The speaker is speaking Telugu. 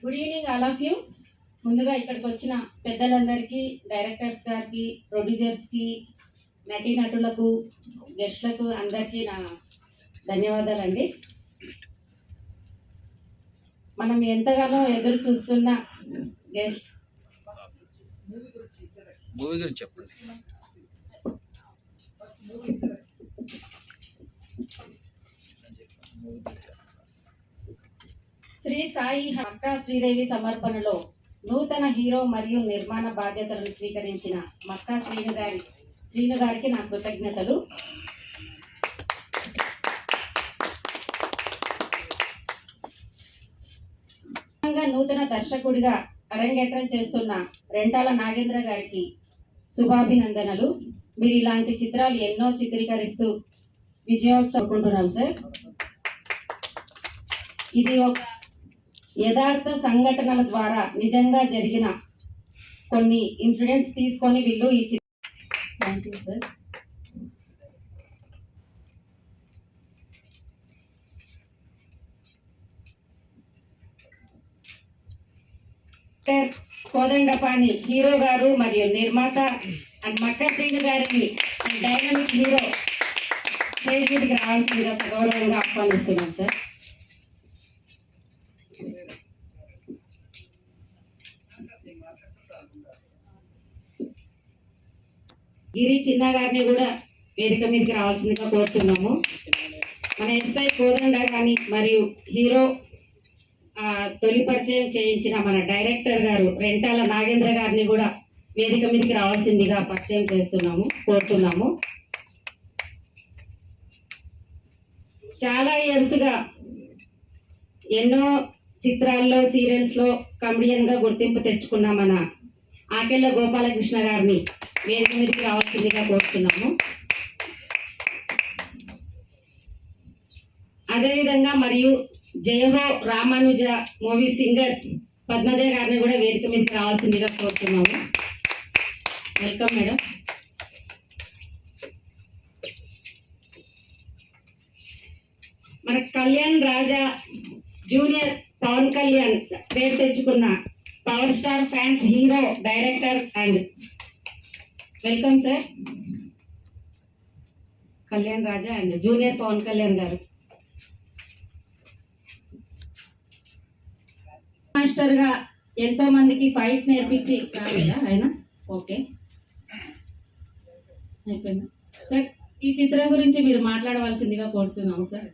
Good evening all of you. ముందుగా ఇక్కడికి వచ్చిన పెద్దలందరికీ, డైరెక్టర్స్ గారికి, ప్రొడ్యూసర్స్కి, నటీనటులకు, గెస్ట్లకు అందరికీ నా ధన్యవాదాలండి. మనం ఎంతగానో ఎదురు చూస్తున్న గెస్ట్ మూవీ గురించి చెప్పండి. శ్రీ సాయి మక్కా శ్రీదేవి సమర్పణలో నూతన హీరో మరియు నిర్మాణ బాధ్యతలను స్వీకరించిన మక్కా శ్రీను గారికి నా కృతజ్ఞతలు. నూతన దర్శకుడిగా అరంగేట్రం చేస్తున్న రెంటాల నాగేంద్ర గారికి శుభాభినందనలు. మీరు ఇలాంటి చిత్రాలు ఎన్నో చిత్రీకరిస్తూ విజయోత్సవం సార్. ఇది ఒక యథార్థ సంఘటనల ద్వారా నిజంగా జరిగిన కొన్ని ఇన్సిడెంట్స్ తీసుకొని వీళ్ళు ఈ thank you sir. Kodandapani hero గారు మరియు నిర్మాత అండ్ మక్కా శ్రీను గారిని డైనమిక్ హీరో స్టేజ్ మీదకి రావాల్సిందిగా సగౌరవంగా ఆహ్వానిస్తున్నాం సార్. గిరి చిన్న గారిని కూడా వేదిక మీదకి రావాల్సిందిగా కోరుతున్నాము. మన ఎస్ఐ కోదండ గాని మరియు హీరో తొలి పరిచయం చేయించిన మన డైరెక్టర్ గారు రెంటాల నాగేంద్ర గారిని కూడా వేదిక మీదకి రావాల్సిందిగా పరిచయం కోరుతున్నాము. చాలా ఇయర్స్ గా ఎన్నో చిత్రాల్లో, సీరియల్స్ లో కమెడియన్ గా గుర్తింపు తెచ్చుకున్న మన ఆకెళ్ళ గోపాలకృష్ణ గారిని వేదిక మీదకి రావాల్సిందిగా కోరుతున్నాము. అదేవిధంగా మరియు జయహో రామానుజ మూవీ సింగర్ పద్మజ గారిని కూడా వేదిక మీదకి రావాల్సిందిగా కోరుతున్నాము. Welcome madam. మన కళ్యాణ్ రాజా జూనియర్ పవన్ కళ్యాణ్ పేరు తెచ్చుకున్న power star fans hero, director and welcome sir Kalyan Raja and junior Pawan Kalyan గారు. మాస్టర్ గా ఎంతో మందికి ఫైట్ నేర్పించి రాలేదా ఆయన? ఓకే అయిపోయిందా సార్? ఈ చిత్రం గురించి మీరు మాట్లాడవలసిందిగా కోరుతున్నాము సార్.